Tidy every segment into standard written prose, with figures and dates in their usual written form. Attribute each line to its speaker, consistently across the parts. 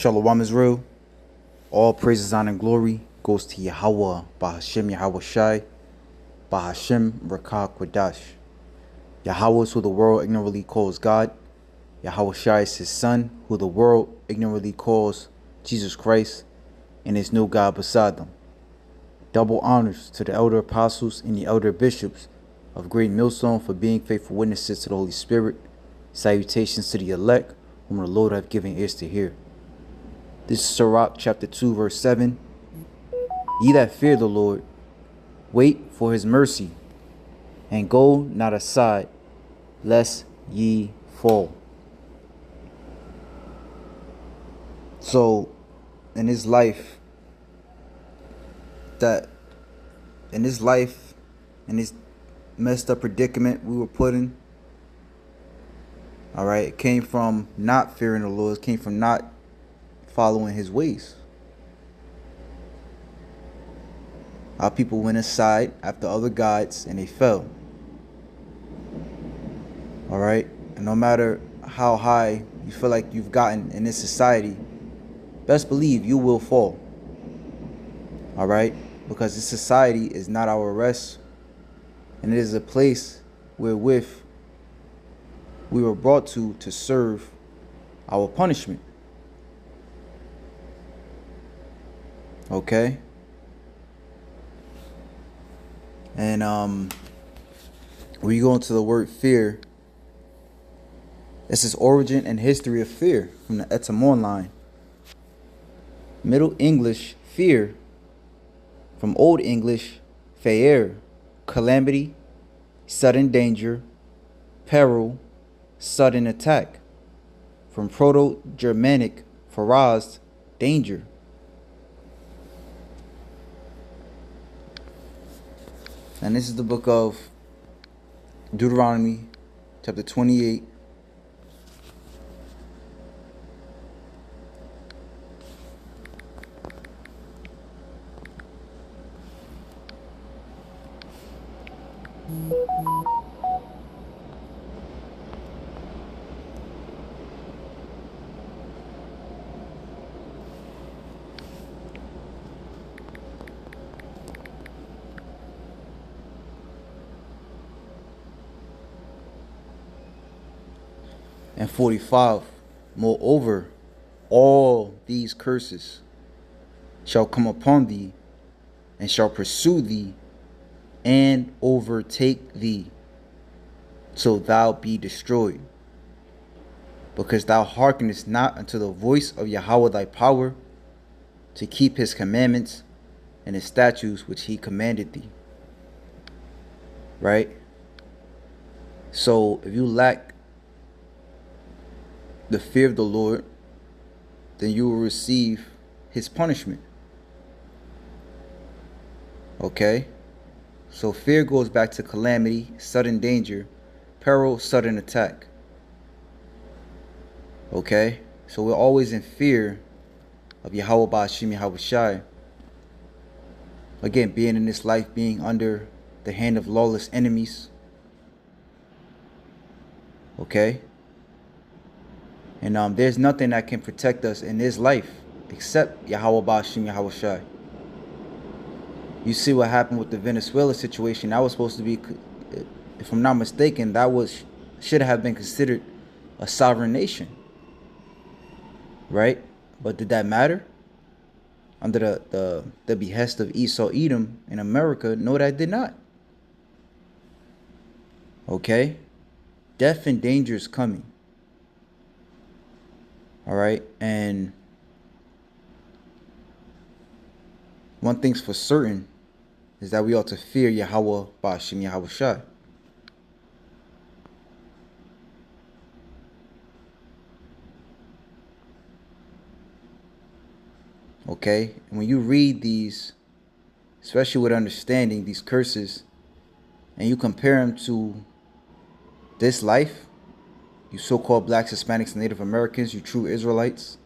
Speaker 1: Shalom Israel. All praises, honor, and glory goes to Yahawah Bahasham Yahawashi, Bahasham Rakah Kwadash. Yahawah is who the world ignorantly calls God. Yahawashi is his son, who the world ignorantly calls Jesus Christ, and his no God beside them. Double honors to the elder apostles and the elder bishops of Great Millstone for being faithful witnesses to the Holy Spirit. Salutations to the elect, whom the Lord hath given ears to hear. This is Sirach chapter 2 verse 7. Ye that fear the Lord, wait for his mercy, and go not aside, lest ye fall. So, in this life, in this messed up predicament we were put in, alright, it came from not fearing the Lord, it came from not following his ways. Our people went aside after other gods and they fell. Alright? And no matter how high you feel like you've gotten in this society, best believe you will fall. Alright? Because this society is not our rest, and it is a place wherewith we were brought to serve our punishment. Okay? And when you go into the word fear, this is origin and history of fear from the etymon line. Middle English fear, from Old English fear, calamity, sudden danger, peril, sudden attack. From Proto-Germanic faraz, danger. And this is the book of Deuteronomy, chapter 28. And 45, moreover, all these curses shall come upon thee, and shall pursue thee, and overtake thee, so thou be destroyed, because thou hearkenest not unto the voice of Yahawah thy power, to keep his commandments and his statutes which he commanded thee. Right? So if you lack the fear of the Lord, then you will receive his punishment. Okay? So fear goes back to calamity, sudden danger, peril, sudden attack. Okay? So we're always in fear of Yahawah Bahasham Yahawashi. Again, being in this life, being under the hand of lawless enemies. Okay? And there's nothing that can protect us in this life except Yahawah Bahasham Yahawashi. You see what happened with the Venezuela situation. That was supposed to be, if I'm not mistaken, should have been considered a sovereign nation. Right? But did that matter? Under the behest of Esau Edom in America? No, that did not. Okay? Death and danger is coming. Alright? And one thing's for certain is that we ought to fear Yahawah Bahasham Yahawashi. Okay? And when you read these, especially with understanding these curses, and you compare them to this life, you so-called blacks, Hispanics, and Native Americans, you true Israelites,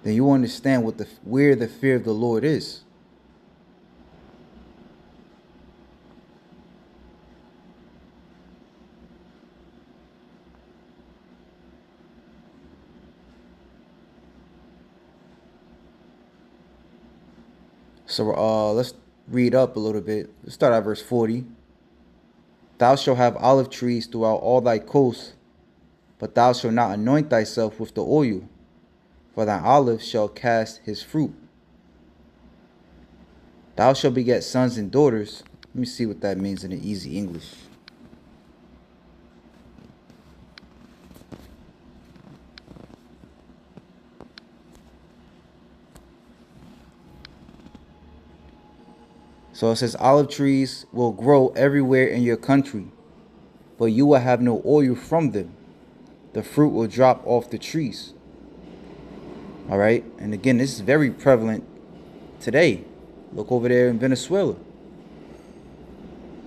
Speaker 1: then you understand where the fear of the Lord is. So let's read up a little bit. Let's start at verse 40. Thou shalt have olive trees throughout all thy coasts, but thou shalt not anoint thyself with the oil, for thine olive shall cast his fruit. Thou shalt beget sons and daughters. Let me see what that means in the easy English. So it says olive trees will grow everywhere in your country, but you will have no oil from them. The fruit will drop off the trees. All right. And again, this is very prevalent today. Look over there in Venezuela.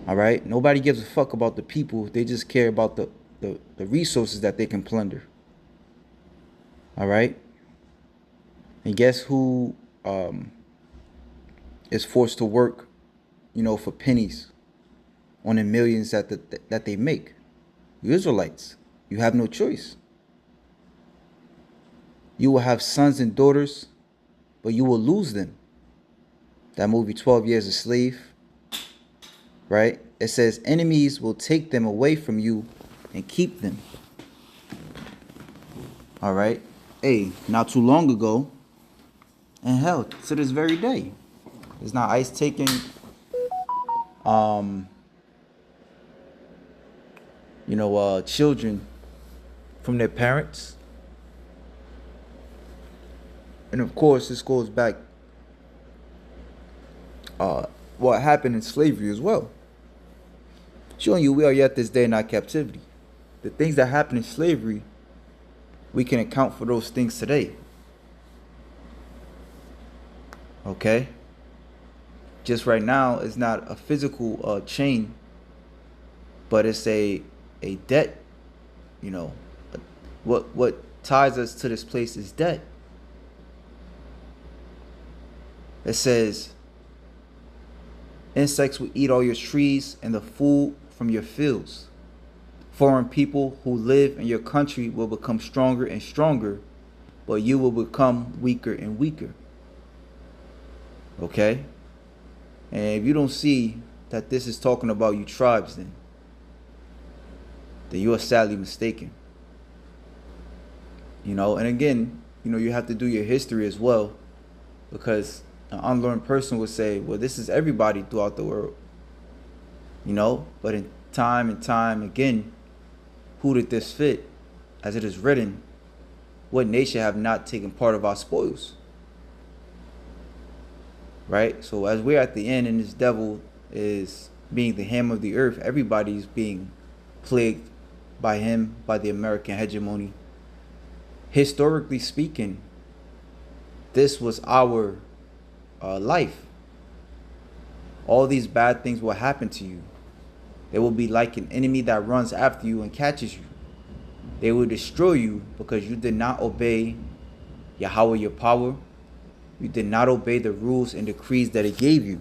Speaker 1: All right. Nobody gives a fuck about the people. They just care about the resources that they can plunder. All right. And guess who is forced to work, for pennies on the millions that they make? You Israelites. You have no choice. You will have sons and daughters, but you will lose them. That movie 12 Years a Slave, right? It says enemies will take them away from you and keep them. All right. Hey, not too long ago, and hell, to this very day, it's not ICE taking children from their parents. And of course, this goes back what happened in slavery as well. Showing you we are yet this day in our captivity. The things that happened in slavery, we can account for those things today. Okay? Just right now, it's not a physical chain, but it's a debt. What ties us to this place is debt. It says, insects will eat all your trees and the food from your fields. Foreign people who live in your country will become stronger and stronger, but you will become weaker and weaker. Okay? And if you don't see that this is talking about you tribes, then you are sadly mistaken. And again, you have to do your history as well, because an unlearned person would say, well, this is everybody throughout the world. But in time and time again, who did this fit? As it is written, what nation have not taken part of our spoils? Right? So as we're at the end and this devil is being the hammer of the earth, everybody's being plagued by him, by the American hegemony. Historically speaking, this was our life. All these bad things will happen to you. They will be like an enemy that runs after you and catches you. They will destroy you because you did not obey Yahawah your power. You did not obey the rules and decrees that he gave you.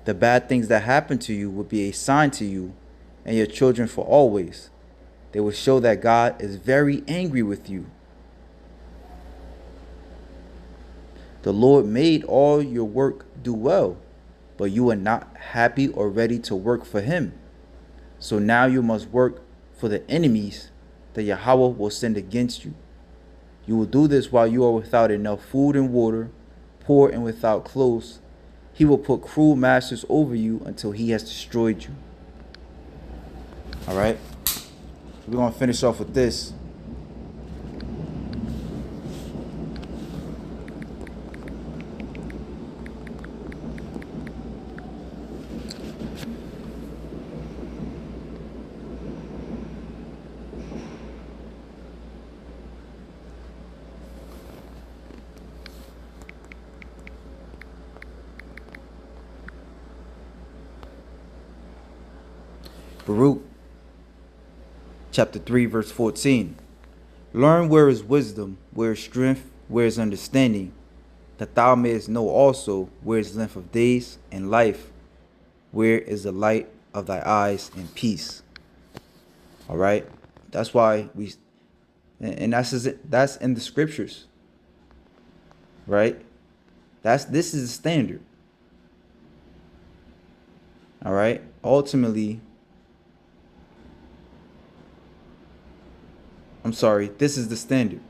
Speaker 1: The bad things that happen to you will be a sign to you and your children for always. They will show that God is very angry with you. The Lord made all your work do well, but you are not happy or ready to work for him. So now you must work for the enemies that Yahawah will send against you. You will do this while you are without enough food and water, poor and without clothes. He will put cruel masters over you until he has destroyed you. All right. We're going to finish off with this. Baruch chapter 3 verse 14. Learn where is wisdom, where is strength, where is understanding, that thou mayest know also where is length of days and life, where is the light of thy eyes and peace. All right. That's why that's in the scriptures. Right. This is the standard. All right. Ultimately, I'm sorry, this is the standard,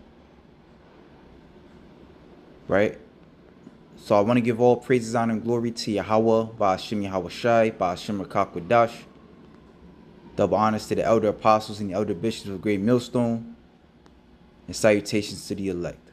Speaker 1: right? So I want to give all praises, honor, and glory to Yahawah Bahasham Yahawashi, Bahasham Kodash. Double honors to the elder apostles and the elder bishops of Great Millstone, and salutations to the elect.